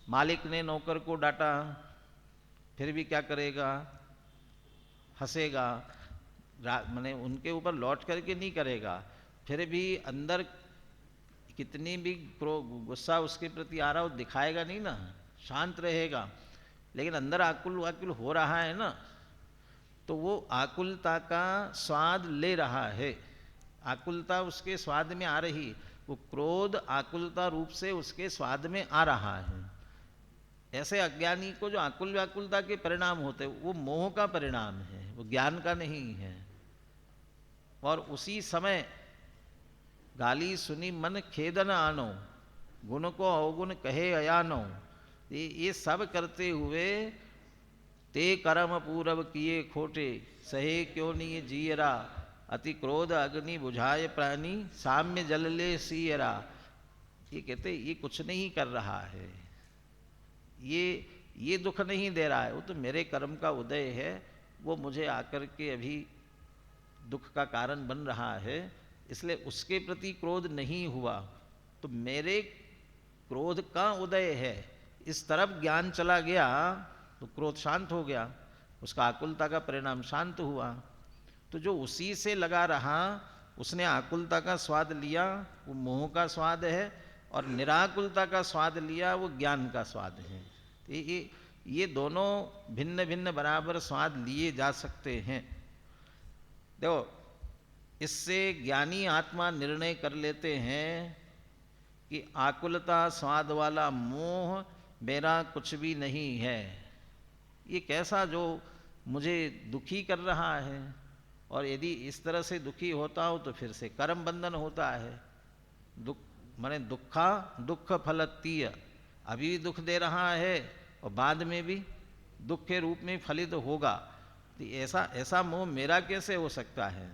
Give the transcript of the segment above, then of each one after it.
मालिक ने नौकर को डांटा, फिर भी क्या करेगा, हंसेगा, माने उनके ऊपर लौट करके नहीं करेगा, फिर भी अंदर कितनी भी गुस्सा उसके प्रति आ रहा हो दिखाएगा नहीं ना, शांत रहेगा। लेकिन अंदर आकुल वाकुल हो रहा है ना, तो वो आकुलता का स्वाद ले रहा है, आकुलता उसके स्वाद में आ रही, वो क्रोध आकुलता रूप से उसके स्वाद में आ रहा है। ऐसे अज्ञानी को जो आकुल व्याकुलता के परिणाम होते वो मोह का परिणाम है, वो ज्ञान का नहीं है। और उसी समय गाली सुनी मन खेदन आनो, गुण को अवगुण कहे अयानो, ये सब करते हुए ते कर्म पूरब किए खोटे, सहे क्यों नहीं जीयरा, अति क्रोध अग्नि बुझाए प्राणी, साम्य जल ले सीयरा। ये कहते ये कुछ नहीं कर रहा है, ये दुख नहीं दे रहा है, वो तो मेरे कर्म का उदय है, वो मुझे आकर के अभी दुख का कारण बन रहा है, इसलिए उसके प्रति क्रोध नहीं हुआ, तो मेरे क्रोध का उदय है, इस तरफ ज्ञान चला गया तो क्रोध शांत हो गया, उसका आकुलता का परिणाम शांत हुआ। तो जो उसी से लगा रहा उसने आकुलता का स्वाद लिया, वो मोह का स्वाद है, और निराकुलता का स्वाद लिया, वो ज्ञान का स्वाद है। ये दोनों भिन्न भिन्न बराबर स्वाद लिए जा सकते हैं। देखो, इससे ज्ञानी आत्मा निर्णय कर लेते हैं कि आकुलता स्वाद वाला मोह मेरा कुछ भी नहीं है, ये कैसा जो मुझे दुखी कर रहा है, और यदि इस तरह से दुखी होता हो तो फिर से कर्म बंधन होता है। दुख माने दुखा दुख फलतीय, अभी भी दुख दे रहा है और बाद में भी दुख के रूप में फलित होगा, तो ऐसा ऐसा मोह मेरा कैसे हो सकता है।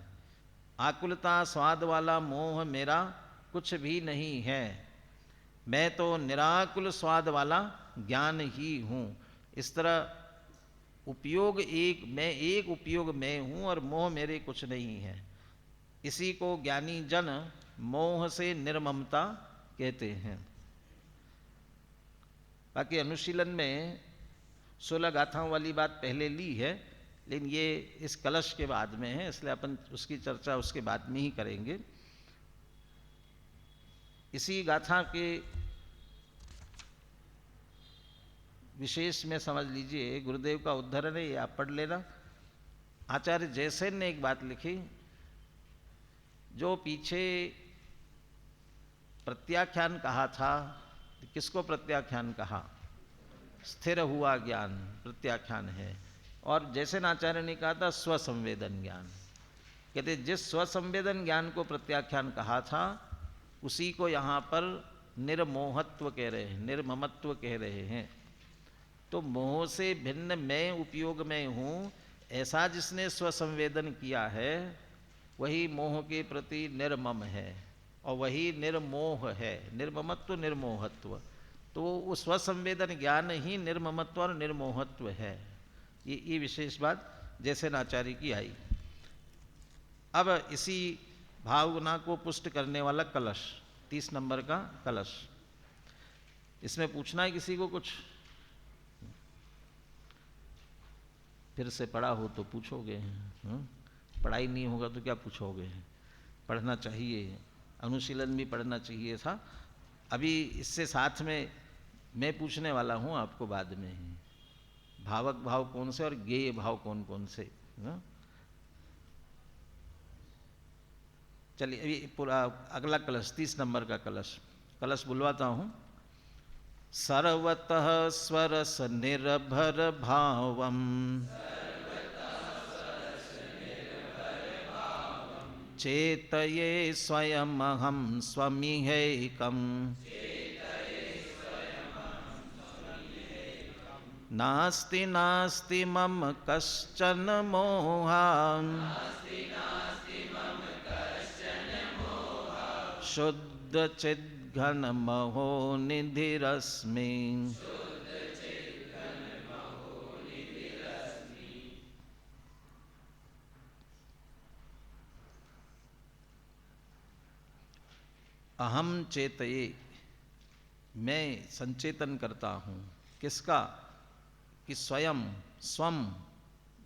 आकुलता स्वाद वाला मोह मेरा कुछ भी नहीं है, मैं तो निराकुल स्वाद वाला ज्ञान ही हूँ। इस तरह उपयोग एक, मैं एक उपयोग मैं हूँ और मोह मेरे कुछ नहीं है। इसी को ज्ञानी जन मोह से निर्ममता कहते हैं। बाकी अनुशीलन में 16 गाथाओं वाली बात पहले ली है, लेकिन ये इस कलश के बाद में है, इसलिए अपन उसकी चर्चा उसके बाद में ही करेंगे। इसी गाथा के विशेष में समझ लीजिए, गुरुदेव का उद्धरण है, ये आप पढ़ लेना। आचार्य जयसेन ने एक बात लिखी, जो पीछे प्रत्याख्यान कहा था, किसको प्रत्याख्यान कहा, स्थिर हुआ ज्ञान प्रत्याख्यान है, और जयसेन आचार्य ने कहा था स्वसंवेदन ज्ञान। कहते जिस स्वसंवेदन ज्ञान को प्रत्याख्यान कहा था उसी को यहाँ पर निर्मोहत्व कह रहे हैं, निर्ममत्व कह रहे हैं। तो मोह से भिन्न मैं उपयोग में हूँ, ऐसा जिसने स्वसंवेदन किया है वही मोह के प्रति निर्मम है, और वही निर्मोह है, निर्ममत्व निर्मोहत्व। तो वो स्वसंवेदन ज्ञान ही निर्ममत्व और निर्मोहत्व है। ये विशेष बात जैसे आचार्य की आई। अब इसी भावना को पुष्ट करने वाला कलश, 30 नंबर का कलश, इसमें पूछना है किसी को कुछ, फिर से पढ़ा हो तो पूछोगे, पढ़ाई नहीं होगा तो क्या पूछोगे, पढ़ना चाहिए, अनुशीलन भी पढ़ना चाहिए था। अभी इससे साथ में मैं पूछने वाला हूँ आपको बाद में ही, भावक भाव कौन से और गेय भाव कौन कौन से। चलिए अभी पूरा अगला कलश, 30 नंबर का कलश, कलश बुलवाता हूँ। सर्वतः स्वरस निर्भर भावम, चेतये स्वयमहं स्वमिहैकम्, नास्ति नास्ति मम कश्चन मोहान्, शुद्ध चिद्घन महो निधिरस्मि। अहम चेतये, मैं संचेतन करता हूँ। किसका? कि स्वयं, स्वम,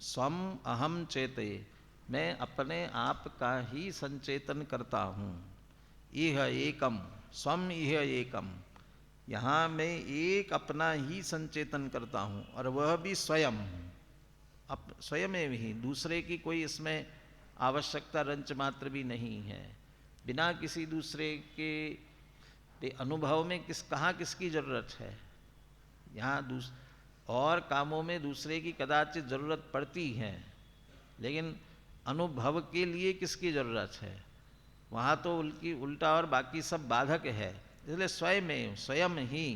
स्वम अहम चेते, मैं अपने आप का ही संचेतन करता हूँ। इह एकम, स्वम इह एकम, यहाँ मैं एक अपना ही संचेतन करता हूँ, और वह भी स्वयं, स्वयं ही, दूसरे की कोई इसमें आवश्यकता रंच मात्र भी नहीं है। बिना किसी दूसरे के अनुभव में कहाँ किसकी जरूरत है। यहाँ और कामों में दूसरे की कदाचित जरूरत पड़ती है, लेकिन अनुभव के लिए किसकी जरूरत है? वहाँ तो उनकी उल्टा और बाकी सब बाधक है। इसलिए स्वयं ही।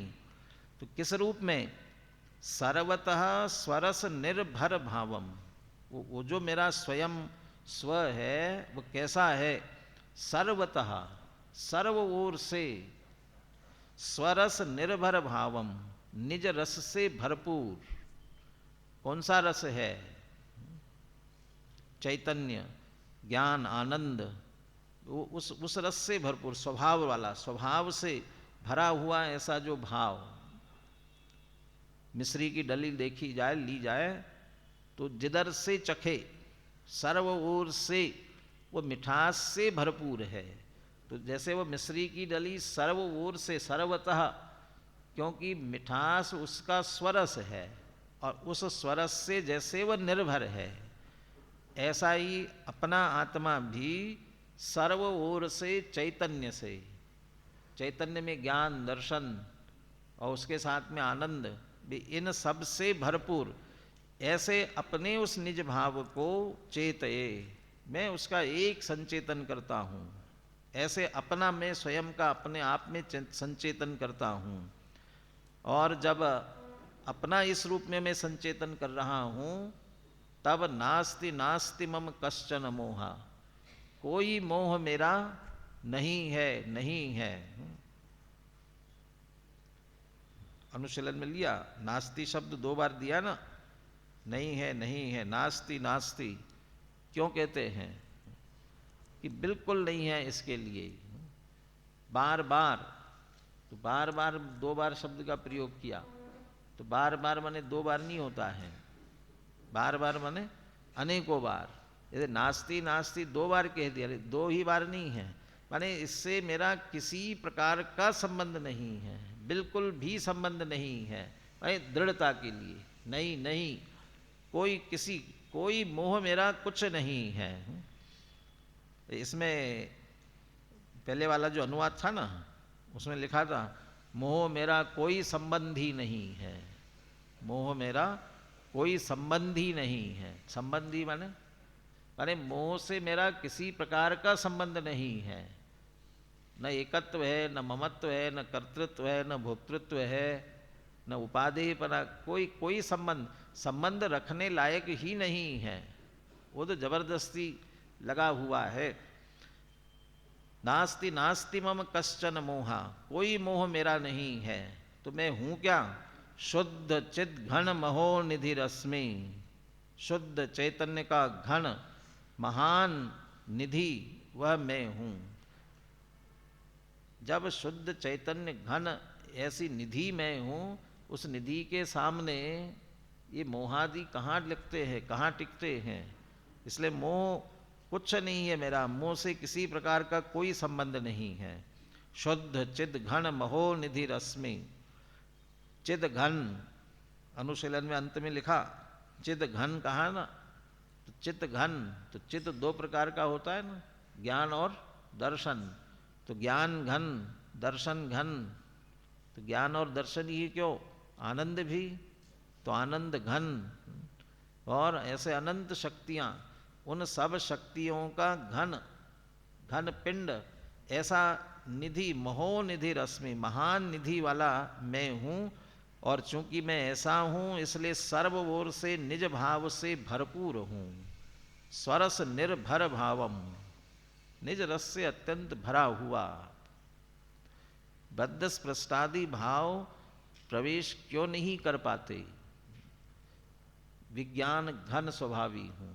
तो किस रूप में? सर्वतः स्वरस निर्भर भावम, वो जो मेरा स्वयं स्व है वो कैसा है? सर्वतः, सर्व ओर से, स्वरस निर्भर भावम, निज रस से भरपूर। कौन सा रस है? चैतन्य, ज्ञान, आनंद, उस रस से भरपूर, स्वभाव वाला, स्वभाव से भरा हुआ ऐसा जो भाव। मिश्री की डली देखी जाए, ली जाए तो जिधर से चखे, सर्व ओर से वो मिठास से भरपूर है। तो जैसे वो मिश्री की डली सर्व ओर से, सर्वतः, क्योंकि मिठास उसका स्वरस है, और उस स्वरस से जैसे वह निर्भर है, ऐसा ही अपना आत्मा भी सर्व ओर से, चैतन्य से, चैतन्य में ज्ञान, दर्शन और उसके साथ में आनंद भी, इन सब से भरपूर, ऐसे अपने उस निज भाव को चेतये, मैं उसका एक संचेतन करता हूँ। ऐसे अपना मैं स्वयं का अपने आप में संचेतन करता हूँ। और जब अपना इस रूप में मैं संचेतन कर रहा हूँ, तब नास्ति नास्ति मम कश्चन मोहा, कोई मोह मेरा नहीं है, नहीं है। अनुशीलन में लिया, नास्ति शब्द 2 बार दिया ना, नहीं है, नहीं है, नास्ति नास्ति। क्यों कहते हैं? कि बिल्कुल नहीं है इसके लिए। बार बार, तो बार बार 2 बार शब्द का प्रयोग किया, तो बार बार माने 2 बार नहीं होता है, बार बार माने अनेकों बार। जैसे नास्ति नास्ति 2 बार कह दिया, 2 ही बार नहीं है, माने इससे मेरा किसी प्रकार का संबंध नहीं है, बिल्कुल भी संबंध नहीं है। माने दृढ़ता के लिए, नहीं नहीं, कोई मोह मेरा कुछ नहीं है। इसमें पहले वाला जो अनुवाद था ना, उसमें लिखा था, मोह मेरा कोई संबंधी नहीं है, मोह मेरा कोई संबंधी नहीं है। संबंधी माने मोह से मेरा किसी प्रकार का संबंध नहीं है। न एकत्व है, न ममत्व है, न कर्तृत्व है, न भोक्तृत्व है, न उपाधि पर, कोई संबंध रखने लायक ही नहीं है। वो तो जबरदस्ती लगा हुआ है। नास्ति नास्ति मम कश्चन मोहा, कोई मोह मेरा नहीं है। तो मैं हूं क्या? शुद्ध चिद घन महो निधि रश्मि, शुद्ध चैतन्य का घन महान निधि, वह मैं हूं। जब शुद्ध चैतन्य घन ऐसी निधि मैं हूं, उस निधि के सामने ये मोहादि कहाँ लगते हैं, कहाँ टिकते हैं? इसलिए मोह कुछ नहीं है मेरा, मोह से किसी प्रकार का कोई संबंध नहीं है। शुद्ध चिद घन महो निधि रश्मि, चिद घन, अनुशीलन में अंत में लिखा चिद घन कहा ना, तो चित घन, तो चित 2 प्रकार का होता है ना, ज्ञान और दर्शन। तो ज्ञान घन, दर्शन घन, तो ज्ञान और दर्शन ही क्यों, आनंद भी, तो आनंद घन। और ऐसे अनंत शक्तियां, उन सब शक्तियों का घन घन पिंड, ऐसा निधि, महोनिधि रश्मि, महान निधि वाला मैं हूं। और चूंकि मैं ऐसा हूं, इसलिए सर्व ओर से निज भाव से भरपूर हूं। स्वरस निर्भर भावम, निज रस से अत्यंत भरा हुआ। बद्ध स्पृष्टादि भाव प्रवेश क्यों नहीं कर पाते? विज्ञान घन स्वभावी हूं।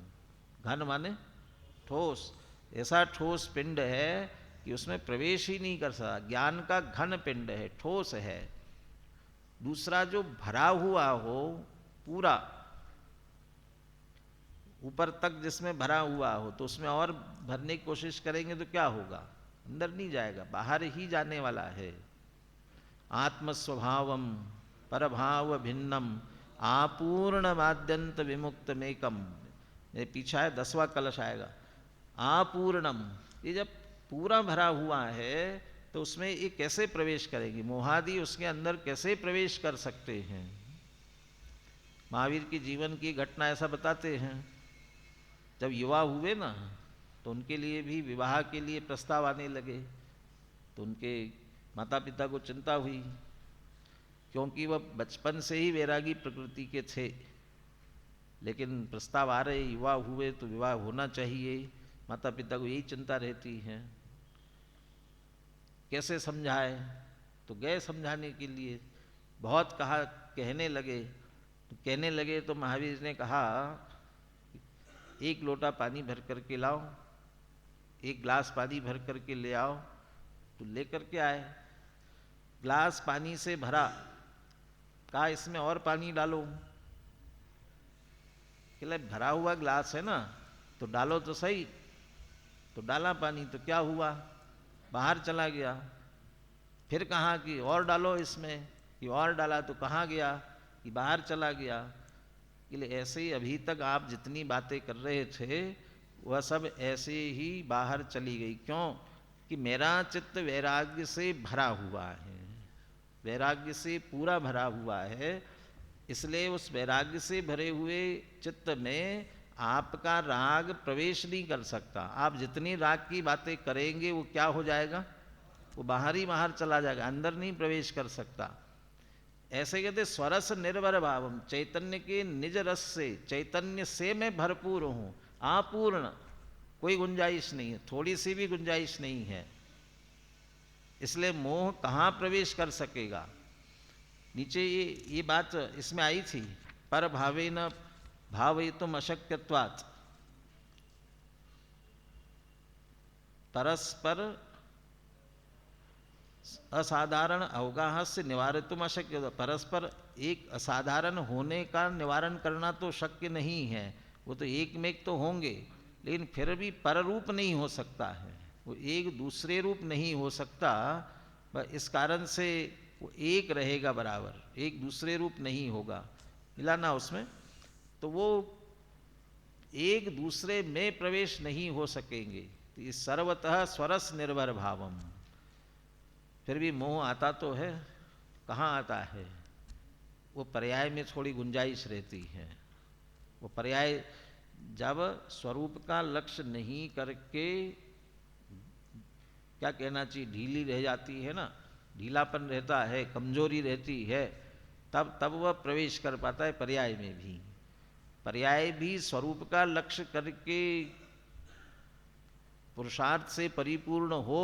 घन माने ठोस, ऐसा ठोस पिंड है कि उसमें प्रवेश ही नहीं कर सकता। ज्ञान का घन पिंड है, ठोस है। दूसरा जो भरा हुआ हो पूरा ऊपर तक, जिसमें भरा हुआ हो, तो उसमें और भरने की कोशिश करेंगे तो क्या होगा, अंदर नहीं जाएगा, बाहर ही जाने वाला है। आत्मस्वभावम परभाव भिन्नम आपूर्ण माद्यंत विमुक्त मेकम। ये पीछा है 10वां कलश आएगा। आपूर्णम, ये जब पूरा भरा हुआ है तो उसमें ये कैसे प्रवेश करेंगे, मोहादि उसके अंदर कैसे प्रवेश कर सकते हैं। महावीर की जीवन की घटना ऐसा बताते हैं। जब युवा हुए ना तो उनके लिए भी विवाह के लिए प्रस्ताव आने लगे, तो उनके माता पिता को चिंता हुई, क्योंकि वह बचपन से ही वैरागी प्रकृति के थे। लेकिन प्रस्ताव आ रहे, युवा हुए तो विवाह होना चाहिए, माता पिता को यही चिंता रहती है। कैसे समझाए, तो गए समझाने के लिए, बहुत कहा, कहने लगे तो महावीर ने कहा 1 लोटा पानी भर करके लाओ, 1 गिलास पानी भर करके ले आओ। तो लेकर के आए, गिलास पानी से भरा, कहा इसमें और पानी डालो। कहले भरा हुआ गिलास है ना, तो डालो तो सही। तो डाला पानी, तो क्या हुआ, बाहर चला गया। फिर कहा कि और डालो इसमें, कि और डाला तो कहाँ गया, कि बाहर चला गया। कि ऐसे ही अभी तक आप जितनी बातें कर रहे थे वह सब ऐसे ही बाहर चली गई। क्यों, कि मेरा चित्त वैराग्य से भरा हुआ है, वैराग्य से पूरा भरा हुआ है। इसलिए उस वैराग्य से भरे हुए चित्त में आपका राग प्रवेश नहीं कर सकता। आप जितनी राग की बातें करेंगे वो क्या हो जाएगा, वो बाहर ही बाहर चला जाएगा, अंदर नहीं प्रवेश कर सकता। ऐसे कहते स्वरस निर्भर भावम, चैतन्य के निज रस से, चैतन्य से मैं भरपूर हूं, आपूर्ण, कोई गुंजाइश नहीं है, थोड़ी सी भी गुंजाइश नहीं है। इसलिए मोह कहाँ प्रवेश कर सकेगा। नीचे ये बात इसमें आई थी, पर भावे न भावयितुम अशक्यत्वात्, परस्पर असाधारण अवगाह से निवारितुम अशक्य। परस्पर एक असाधारण होने का निवारण करना तो शक्य नहीं है, वो तो एक में एक तो होंगे, लेकिन फिर भी पररूप नहीं हो सकता है, वो एक दूसरे रूप नहीं हो सकता। इस कारण से वो एक रहेगा बराबर, एक दूसरे रूप नहीं होगा, मिलाना उसमें, तो वो एक दूसरे में प्रवेश नहीं हो सकेंगे। तो ये सर्वतः स्वरस निर्भर भावम। फिर भी मोह आता तो है, कहाँ आता है, वो पर्याय में थोड़ी गुंजाइश रहती है। वो पर्याय जब स्वरूप का लक्ष्य नहीं करके, क्या कहना चाहिए, ढीली रह जाती है ना, ढीलापन रहता है, कमजोरी रहती है, तब वह प्रवेश कर पाता है पर्याय में भी। पर्याय भी स्वरूप का लक्ष्य करके पुरुषार्थ से परिपूर्ण हो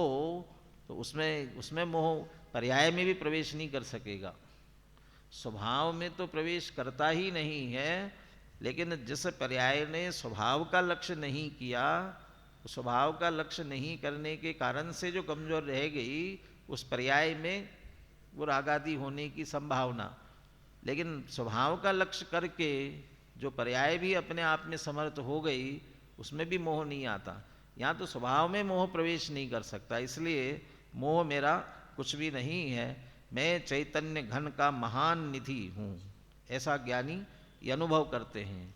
तो उसमें मोह पर्याय में भी प्रवेश नहीं कर सकेगा। स्वभाव में तो प्रवेश करता ही नहीं है, लेकिन जिस पर्याय ने स्वभाव का लक्ष्य नहीं किया, स्वभाव का लक्ष्य नहीं करने के कारण से जो कमजोर रह गई, उस पर्याय में वो रागादि होने की संभावना। लेकिन स्वभाव का लक्ष्य करके जो पर्याय भी अपने आप में समर्थ हो गई, उसमें भी मोह नहीं आता। यहाँ तो स्वभाव में मोह प्रवेश नहीं कर सकता, इसलिए मोह मेरा कुछ भी नहीं है, मैं चैतन्य घन का महान निधि हूँ, ऐसा ज्ञानी ये अनुभव करते हैं।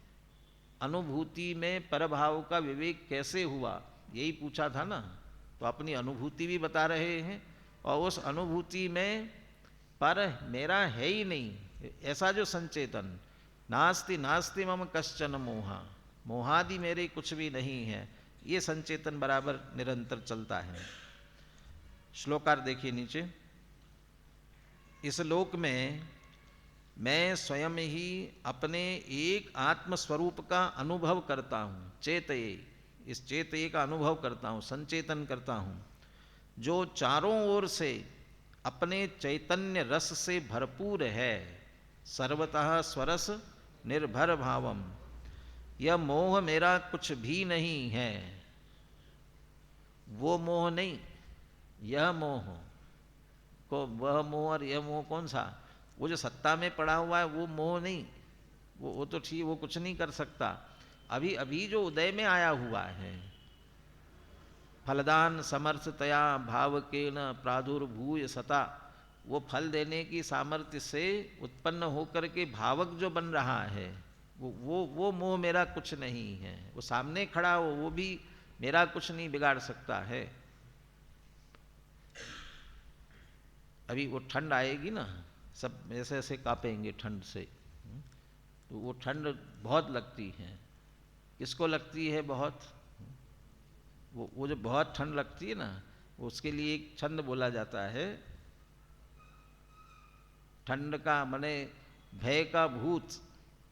अनुभूति में परभाव का विवेक कैसे हुआ, यही पूछा था ना, तो अपनी अनुभूति भी बता रहे हैं। और उस अनुभूति में पर मेरा है ही नहीं, ऐसा जो संचेतन, नास्ति नास्ति मम कश्चन मोहा, मोहादि मेरे कुछ भी नहीं है, ये संचेतन बराबर निरंतर चलता है। श्लोकार देखिए नीचे, इस लोक में मैं स्वयं ही अपने एक आत्मस्वरूप का अनुभव करता हूँ, चेतये, इस चेतये का अनुभव करता हूँ, संचेतन करता हूँ, जो चारों ओर से अपने चैतन्य रस से भरपूर है, सर्वतः स्वरस निर्भर भावम। यह मोह मेरा कुछ भी नहीं है, वो मोह नहीं यह मोह को, वह मोह और यह मोह कौन सा? वो जो सत्ता में पड़ा हुआ है वो मोह नहीं, वो तो ठीक, वो कुछ नहीं कर सकता। अभी अभी जो उदय में आया हुआ है, फलदान समर्थतया भाव के न प्रादुर्भूय सता, वो फल देने की सामर्थ्य से उत्पन्न होकर के भावक जो बन रहा है, वो मोह मेरा कुछ नहीं है। वो सामने खड़ा हो वो भी मेरा कुछ नहीं बिगाड़ सकता है। अभी वो ठंड आएगी ना, सब ऐसे ऐसे कांपेंगे ठंड से, तो वो ठंड बहुत लगती है। किसको लगती है बहुत? वो जो बहुत ठंड लगती है ना, उसके लिए एक छंद बोला जाता है, ठंड का मने भय का भूत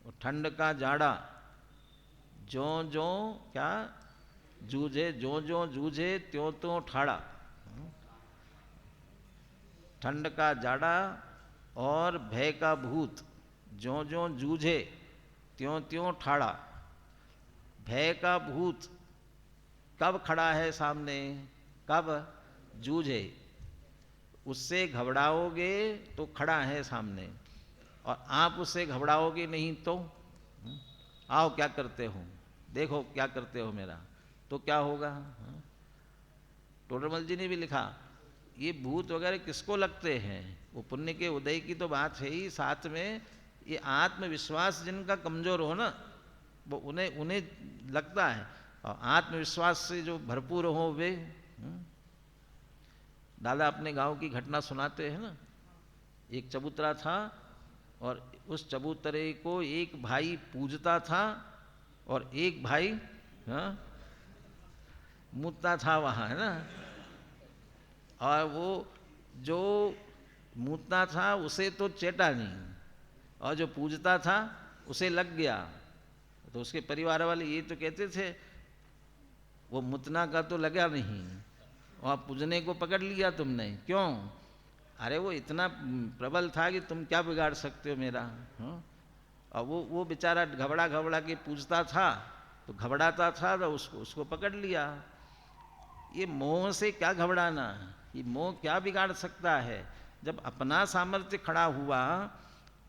और ठंड का जाड़ा, जो जो क्या जूझे, जो जो जूझे त्यों त्यों ठाड़ा। ठंड का जाड़ा और भय का भूत, जो जो जूझे त्यों त्यों ठाड़ा। भय का भूत कब खड़ा है सामने? कब जूझे, उससे घबराओगे तो खड़ा है सामने, और आप उससे घबराओगे नहीं तो आओ क्या करते हो, देखो क्या करते हो मेरा, तो क्या होगा? टोडरमल जी ने भी लिखा, ये भूत वगैरह किसको लगते हैं? वो पुण्य के उदय की तो बात है ही, साथ में ये आत्मविश्वास जिनका कमजोर हो ना, वो उन्हें उन्हें लगता है। और आत्मविश्वास से जो भरपूर हो वे, दादा अपने गांव की घटना सुनाते हैं ना, एक चबूतरा था और उस चबूतरे को एक भाई पूजता था और एक भाई मूतता था वहाँ, है ना। और वो जो मूतता था उसे तो चेटा नहीं, और जो पूजता था उसे लग गया। तो उसके परिवार वाले ये तो कहते थे, वो मुतना का तो लगा नहीं और पूजने को पकड़ लिया तुमने, क्यों? अरे वो इतना प्रबल था कि तुम क्या बिगाड़ सकते हो मेरा। और वो बेचारा घबरा घबरा के पूजता था, तो घबराता था तो उसको पकड़ लिया। ये मोह से क्या घबराना, ये मोह क्या बिगाड़ सकता है? जब अपना सामर्थ्य खड़ा हुआ,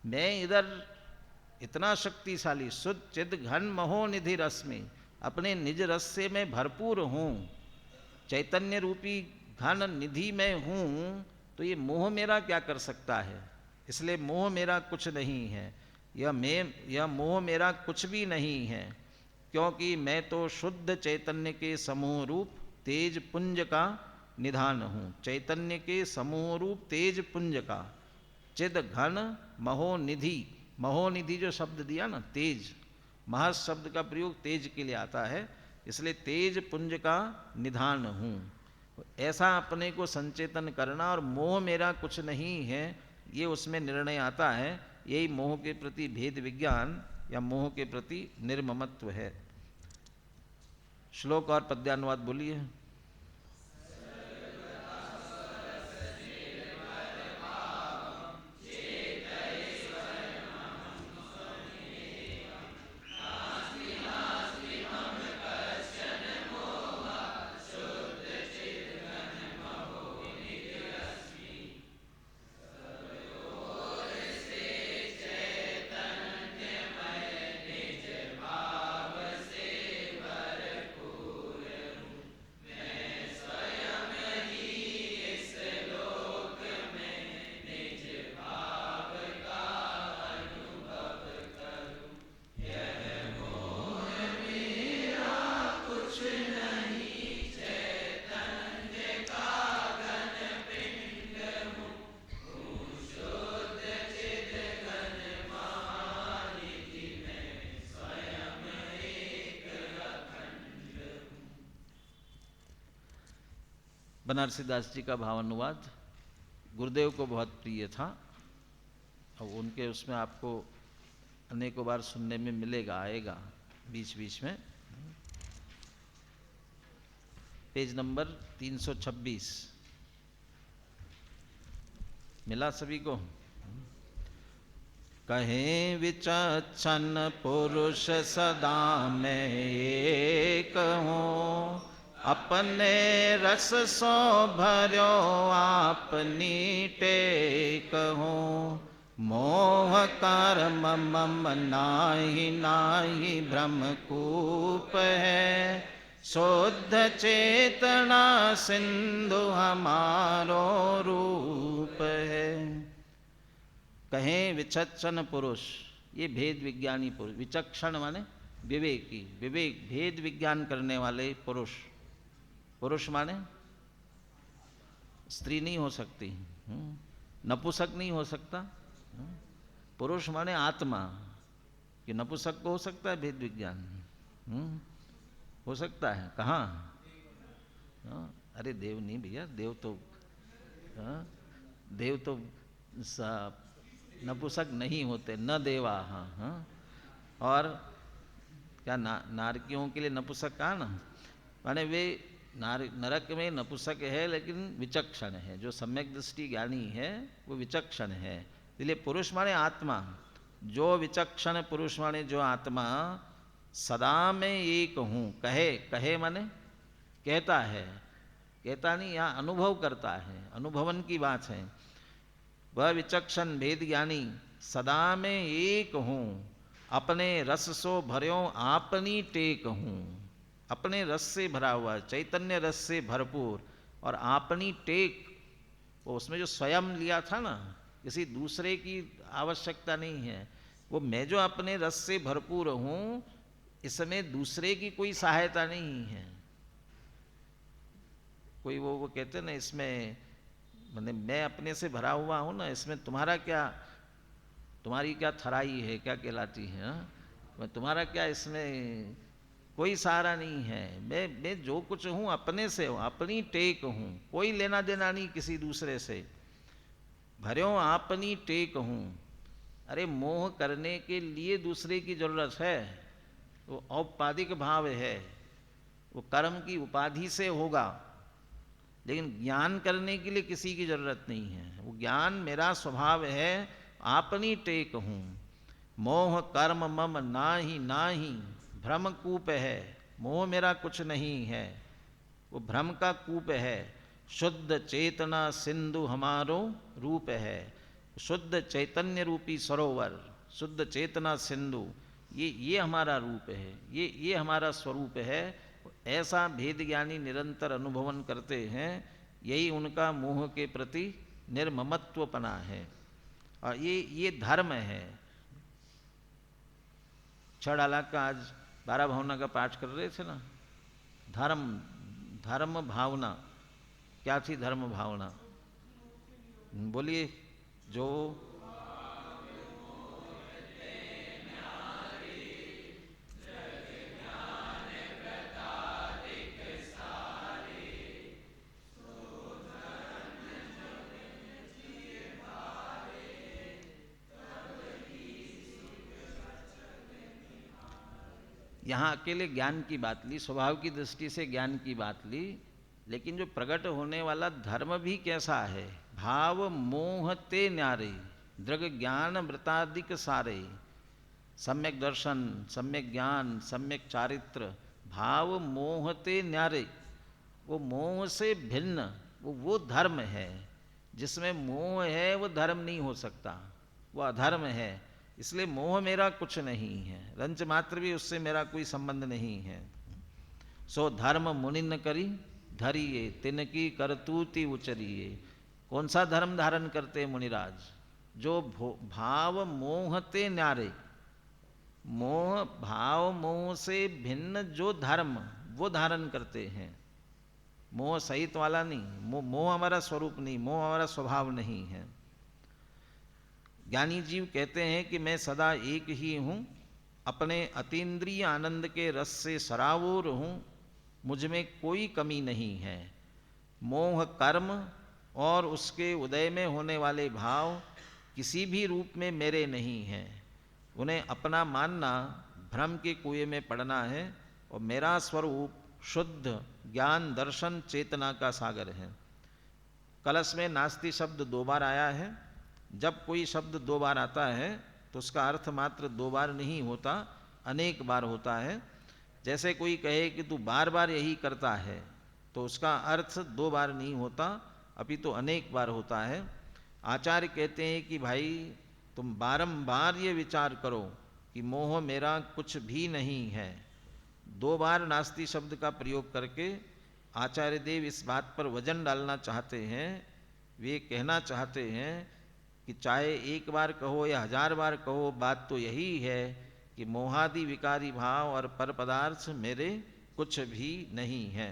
मैं इधर इतना शक्तिशाली शुद्ध चिद घन महो निधि रस में, अपने निज रस से मैं भरपूर हूँ, चैतन्य रूपी घन निधि में हूँ, तो ये मोह मेरा क्या कर सकता है? इसलिए मोह मेरा कुछ नहीं है, यह मोह मेरा कुछ भी नहीं है, क्योंकि मैं तो शुद्ध चैतन्य के समूह रूप तेज पुंज का निधान हूँ। चैतन्य के समूह रूप तेज पुंज का, चिद घन महोनिधि, महोनिधि जो शब्द दिया ना, तेज, महस शब्द का प्रयोग तेज के लिए आता है, इसलिए तेज पुंज का निधान हूँ। ऐसा अपने को संचेतन करना, और मोह मेरा कुछ नहीं है, ये उसमें निर्णय आता है। यही मोह के प्रति भेद विज्ञान या मोह के प्रति निर्ममत्व है। श्लोक और पद्यानुवाद बोलिए। बनारसी दास जी का भावानुवाद गुरुदेव को बहुत प्रिय था, और उनके उसमें आपको अनेकों बार सुनने में मिलेगा, आएगा बीच बीच में। पेज नंबर 326 मिला सभी को? कहें विचक्षण पुरुष सदा मैं एक हूँ, अपने रस सो भर्यो आपनी टेक हो, मोह कर्म मम नाही नाही भ्रमकूप है, शुद्ध चेतना सिंधु हमारो रूप है। कहें विचक्षण पुरुष, ये भेद विज्ञानी पुरुष, विचक्षण माने विवेकी, विवेक भेद विज्ञान करने वाले पुरुष। पुरुष माने स्त्री नहीं हो सकती, नपुंसक नहीं हो सकता। पुरुष माने आत्मा, कि नपुंसक को हो सकता है भेद विज्ञान? हो सकता है? कहाँ? अरे देव नहीं भैया, देव तो देव तो नपुंसक नहीं होते, न देवा। हाँ। और क्या नारकियों के लिए नपुंसक कहा ना, माने वे नरक में नपुंसक है लेकिन विचक्षण है। जो सम्यक दृष्टि ज्ञानी है वो विचक्षण है। इसलिए पुरुष माने आत्मा, जो विचक्षण पुरुष माने जो आत्मा सदा मैं एक हूँ। कहे, कहे माने कहता है, कहता नहीं, यहाँ अनुभव करता है, अनुभवन की बात है। वह विचक्षण भेद ज्ञानी सदा मैं एक हूँ, अपने रस सो भर्यो आपनी टेक हूँ। अपने रस से भरा हुआ, चैतन्य रस से भरपूर, और आपनी टेक, वो उसमें जो स्वयं लिया था ना, किसी दूसरे की आवश्यकता नहीं है। वो मैं जो अपने रस से भरपूर हूँ, इसमें दूसरे की कोई सहायता नहीं है। कोई वो कहते ना, इसमें मतलब मैं अपने से भरा हुआ हूँ ना, इसमें तुम्हारा क्या, तुम्हारी क्या थराई है, क्या कहलाती है? मैं तुम्हारा क्या, इसमें कोई सहारा नहीं है। मैं जो कुछ हूँ अपने से हूँ, अपनी टेक हूँ, कोई लेना देना नहीं किसी दूसरे से। भर्यों आपनी टेक हूँ। अरे मोह करने के लिए दूसरे की जरूरत है, वो औपाधिक भाव है, वो कर्म की उपाधि से होगा। लेकिन ज्ञान करने के लिए किसी की जरूरत नहीं है। वो ज्ञान मेरा स्वभाव है, आपनी टेक हूँ। मोह कर्म मम नाही नाही भ्रम कूप है। मोह मेरा कुछ नहीं है, वो भ्रम का कूप है। शुद्ध चेतना सिंधु हमारो रूप है। शुद्ध चैतन्य रूपी सरोवर, शुद्ध चेतना सिंधु, ये हमारा रूप है, ये हमारा स्वरूप है। ऐसा भेद ज्ञानी निरंतर अनुभवन करते हैं। यही उनका मोह के प्रति निर्ममत्वपना है, और ये धर्म है। छह डाला का आज 12 भावना का पाठ कर रहे थे ना। धर्म, धर्म भावना क्या थी? धर्म भावना बोलिए। जो यहाँ अकेले ज्ञान की बात ली, स्वभाव की दृष्टि से ज्ञान की बात ली, लेकिन जो प्रकट होने वाला धर्म भी कैसा है? भाव मोहते न्यारे दृग ज्ञान वृतादिक सारे। सम्यक दर्शन, सम्यक ज्ञान, सम्यक चारित्र, भाव मोहते न्यारे, वो मोह से भिन्न वो धर्म है। जिसमें मोह है वो धर्म नहीं हो सकता, वो अधर्म है। इसलिए मोह मेरा कुछ नहीं है, रंच मात्र भी उससे मेरा कोई संबंध नहीं है। सो धर्म मुनिन करी धरिए, तिनकी करतूति उचरिए। कौन सा धर्म धारण करते मुनिराज? जो भाव मोहते न्यारे, मोह भाव मोह से भिन्न जो धर्म वो धारण करते हैं। मोह सहित वाला नहीं। मोह हमारा स्वरूप नहीं, मोह हमारा स्वभाव नहीं है। ज्ञानी जीव कहते हैं कि मैं सदा एक ही हूँ, अपने अतीन्द्रिय आनंद के रस से सराबोर हूँ, मुझ में कोई कमी नहीं है। मोह कर्म और उसके उदय में होने वाले भाव किसी भी रूप में मेरे नहीं हैं। उन्हें अपना मानना भ्रम के कुएं में पड़ना है, और मेरा स्वरूप शुद्ध ज्ञान दर्शन चेतना का सागर है। कलश में नास्ति शब्द 2 बार आया है। जब कोई शब्द 2 बार आता है तो उसका अर्थ मात्र 2 बार नहीं होता, अनेक बार होता है। जैसे कोई कहे कि तू बार बार यही करता है, तो उसका अर्थ 2 बार नहीं होता, अभी तो अनेक बार होता है। आचार्य कहते हैं कि भाई तुम बारंबार ये विचार करो कि मोह मेरा कुछ भी नहीं है। 2 बार नास्ति शब्द का प्रयोग करके आचार्य देव इस बात पर वजन डालना चाहते हैं, वे कहना चाहते हैं कि चाहे 1 बार कहो या 1000 बार कहो, बात तो यही है कि मोहादि विकारी भाव और पर पदार्थ मेरे कुछ भी नहीं है।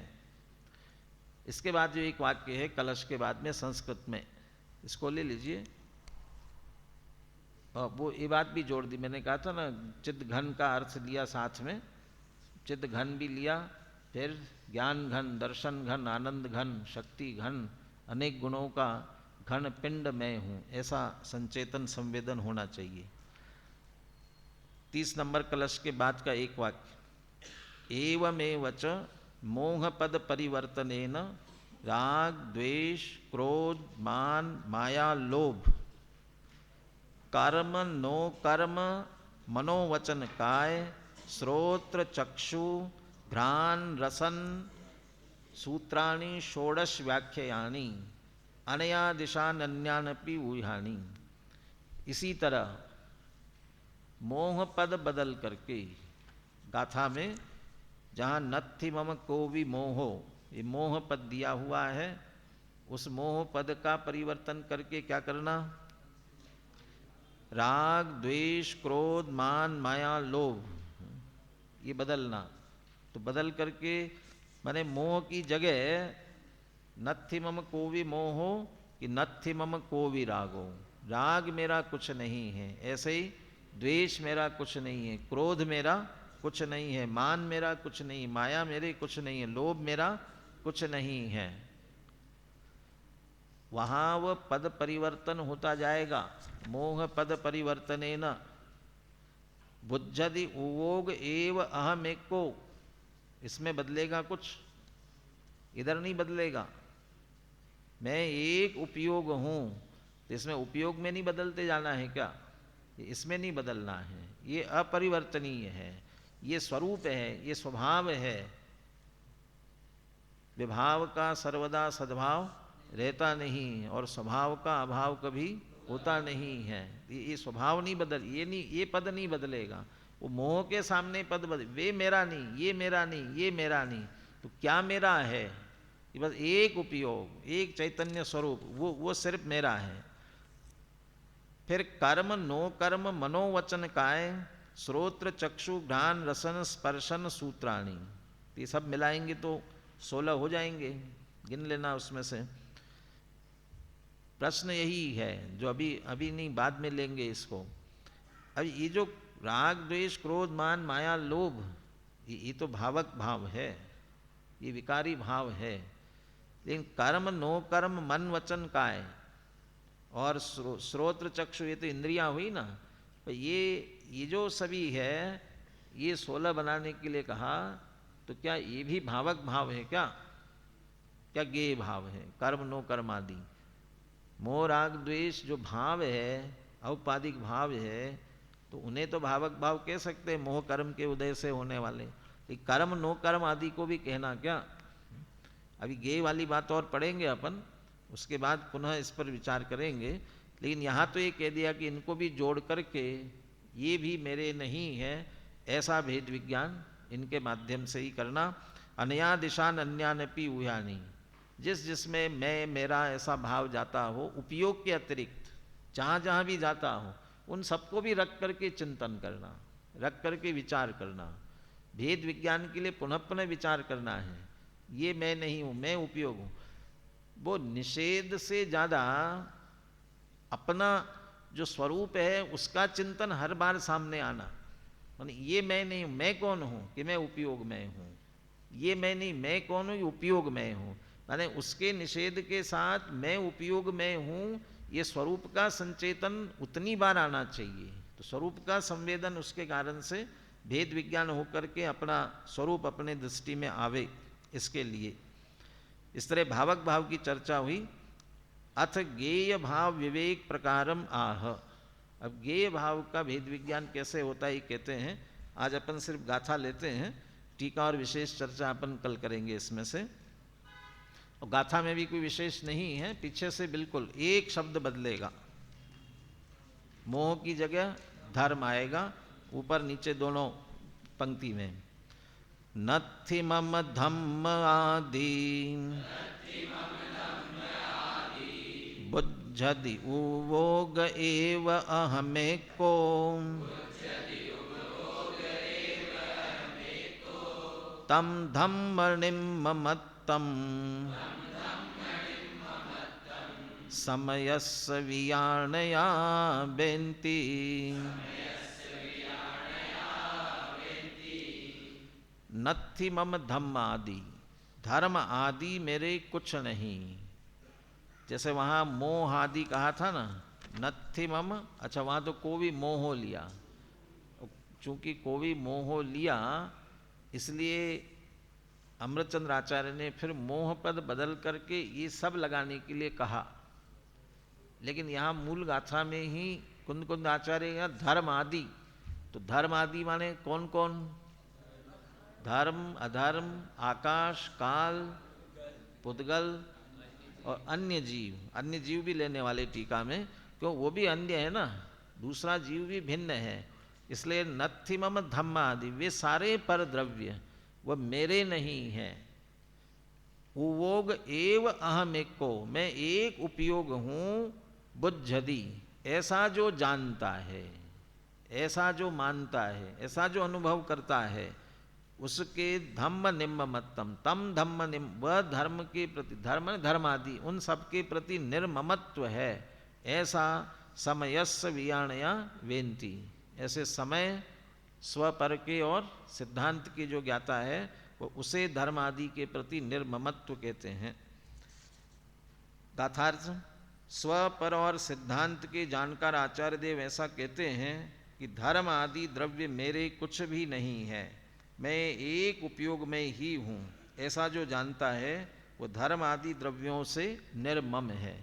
इसके बाद जो एक वाक्य है कलश के बाद में संस्कृत में, इसको ले लीजिए। वो ये बात भी जोड़ दी, मैंने कहा था ना चित्त घन का अर्थ लिया साथ में, चित्त घन भी लिया, फिर ज्ञान घन, दर्शन घन, आनंद घन, शक्ति घन, अनेक गुणों का घन पिंड मैं हूँ, ऐसा संचेतन संवेदन होना चाहिए। 30 नंबर कलश के बाद का एक वाक्य, एवमेव च मोहपद परिवर्तनेन राग द्वेष क्रोध मान माया लोभ कर्म नो कर्म मनोवचन काय श्रोत्र चक्षु घ्राण रसन सूत्राणि षोडश व्याख्यानि अनया दिशान्यानपि ऊहानि। इसी तरह मोह पद बदल करके गाथा में जहाँ नत्थि मम को भी मोहो, ये मोह पद दिया हुआ है, उस मोह पद का परिवर्तन करके क्या करना, राग द्वेष क्रोध मान माया लोभ, ये बदलना। तो बदल करके माने मोह की जगह नत्थि मम को भी मोहो कि नत्थि मम को भी रागो, राग मेरा कुछ नहीं है, ऐसे ही द्वेष मेरा कुछ नहीं है, क्रोध मेरा कुछ नहीं है, मान मेरा कुछ नहीं, माया मेरे कुछ नहीं है, लोभ मेरा कुछ नहीं है। वहां वह पद परिवर्तन होता जाएगा। मोह पद परिवर्तनेन बुद्धि उवोग एव अहम एको, इसमें बदलेगा कुछ, इधर नहीं बदलेगा। मैं एक उपयोग हूं, तो इसमें उपयोग में नहीं बदलते जाना है क्या, इसमें नहीं बदलना है, ये अपरिवर्तनीय है, ये स्वरूप है, ये स्वभाव है। विभाव का सर्वदा सद्भाव रहता नहीं और स्वभाव का अभाव कभी होता नहीं है। ये स्वभाव नहीं बदल, ये नहीं, ये पद नहीं बदलेगा। वो मोह के सामने पद बदल, वे मेरा नहीं, ये मेरा नहीं, ये मेरा नहीं, तो क्या मेरा है, ये बस एक उपयोग, एक चैतन्य स्वरूप, वो सिर्फ मेरा है। फिर कर्म नो कर्म मनोवचन काय श्रोत्र चक्षु घ्राण रसन स्पर्शन सूत्राणी, ये सब मिलाएंगे तो 16 हो जाएंगे, गिन लेना उसमें से। प्रश्न यही है जो अभी नहीं, बाद में लेंगे इसको। अब ये जो राग द्वेष क्रोध मान माया लोभ, ये तो भावक भाव है, ये विकारी भाव है। लेकिन कर्म नो कर्म मन वचन काय और श्रोत्र चक्षु, ये तो इंद्रियां हुई ना, तो ये जो सभी है, ये 16 बनाने के लिए कहा, तो क्या ये भी भावक भाव है क्या गेय भाव है, कर्म नो कर्म आदि। मोह राग द्वेष जो भाव है, औपाधिक भाव है, तो उन्हें तो भावक भाव कह सकते हैं, मोह कर्म के उदय से होने वाले। कर्म नो कर्म आदि को भी कहना क्या, अभी गेय वाली बात और पढ़ेंगे अपन, उसके बाद पुनः इस पर विचार करेंगे। लेकिन यहाँ तो ये कह दिया कि इनको भी जोड़ करके ये भी मेरे नहीं है, ऐसा भेद विज्ञान इनके माध्यम से ही करना। अनया दिशान अन्यानपि ऊहानि, जिसमें मैं मेरा ऐसा भाव जाता हो, उपयोग के अतिरिक्त जहाँ जहाँ भी जाता हो, उन सबको भी रख करके चिंतन करना, रख करके विचार करना। भेद विज्ञान के लिए पुनः पुनः विचार करना है, ये मैं नहीं हूँ, मैं उपयोग हूँ। वो निषेध से ज़्यादा अपना जो स्वरूप है उसका चिंतन हर बार सामने आना। ये मैं नहीं हूँ, मैं कौन हूँ कि मैं उपयोग में हूँ, ये मैं नहीं, मैं कौन हूँ, ये उपयोग में हूँ। माने उसके निषेध के साथ मैं उपयोग में हूँ, ये स्वरूप का संचेतन उतनी बार आना चाहिए। तो स्वरूप का संवेदन उसके कारण से भेद विज्ञान होकर के अपना स्वरूप अपने दृष्टि में आवे, इसके लिए इस तरह भावक भाव की चर्चा हुई। अथ गेय भाव विवेक प्रकारम आह। अब गेय भाव का भेद विज्ञान कैसे होता है ये कहते हैं। आज अपन सिर्फ गाथा लेते हैं, टीका और विशेष चर्चा अपन कल करेंगे इसमें से। और गाथा में भी कोई विशेष नहीं है, पीछे से बिल्कुल एक शब्द बदलेगा, मोह की जगह धर्म आएगा, ऊपर नीचे दोनों पंक्ति में। नत्थि मम धम्म आदि बुद्धि उवोग एव अहमेको तम धम्मनिं ममत्तम समयस्य वियाणया बेन्ति। नत्थि मम धम्म आदि, धर्म आदि मेरे कुछ नहीं। जैसे वहाँ मोह आदि कहा था ना, नत्थि मम, अच्छा वहाँ तो को भी मोह लिया, चूंकि को भी मोह लिया इसलिए अमृतचंद्र आचार्य ने फिर मोह पद बदल करके ये सब लगाने के लिए कहा। लेकिन यहाँ मूल गाथा में ही कुंद कुंद आचार्य या धर्म आदि, तो धर्म आदि माने कौन कौन? धर्म, अधर्म, आकाश, काल, पुद्गल और अन्य जीव। अन्य जीव भी लेने वाले टीका में, क्यों वो भी अन्य है ना, दूसरा जीव भी भिन्न है। इसलिए नत्थि मम धम्म आदि, वे सारे पर द्रव्य वह मेरे नहीं हैं। उवोग एव अहम एको, मैं एक उपयोग हूँ। बुद्धि, ऐसा जो जानता है, ऐसा जो मानता है, ऐसा जो अनुभव करता है, उसके धम्म निम्म मत्तम, तम धम्म निम्म, वह धर्म के प्रति, धर्म धर्म आदि उन सब के प्रति निर्ममत्व है, ऐसा समयस्य वियाणया वेन्ति। ऐसे समय स्वपर के और सिद्धांत के जो ज्ञाता है वो उसे धर्म आदि के प्रति निर्ममत्व कहते हैं। गाथार्थ, स्वपर और सिद्धांत के जानकार आचार्य देव ऐसा कहते हैं कि धर्म आदि द्रव्य मेरे कुछ भी नहीं है, मैं एक उपयोग में ही हूँ। ऐसा जो जानता है वो धर्म आदि द्रव्यों से निर्मम है।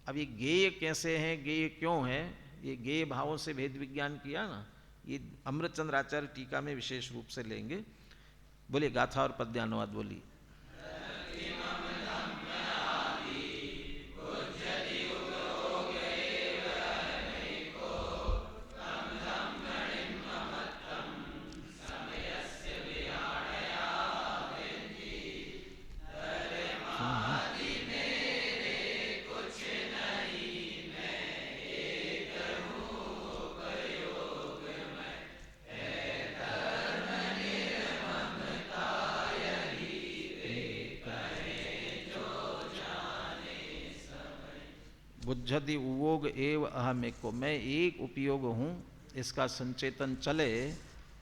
अब ये गेय कैसे हैं, गेय क्यों है, ये गेय भावों से भेद विज्ञान किया ना, ये अमृतचंद्र आचार्य टीका में विशेष रूप से लेंगे। बोलिए गाथा और पद्यानुवाद बोलिए। बुद्धि उवोग एव अहमेको, मैं एक उपयोग हूँ, इसका संचेतन चले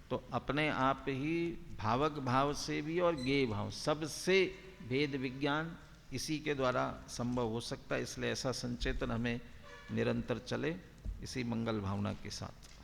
तो अपने आप ही भावक भाव से भी और गेय भाव सबसे भेद विज्ञान इसी के द्वारा संभव हो सकता है। इसलिए ऐसा संचेतन हमें निरंतर चले, इसी मंगल भावना के साथ।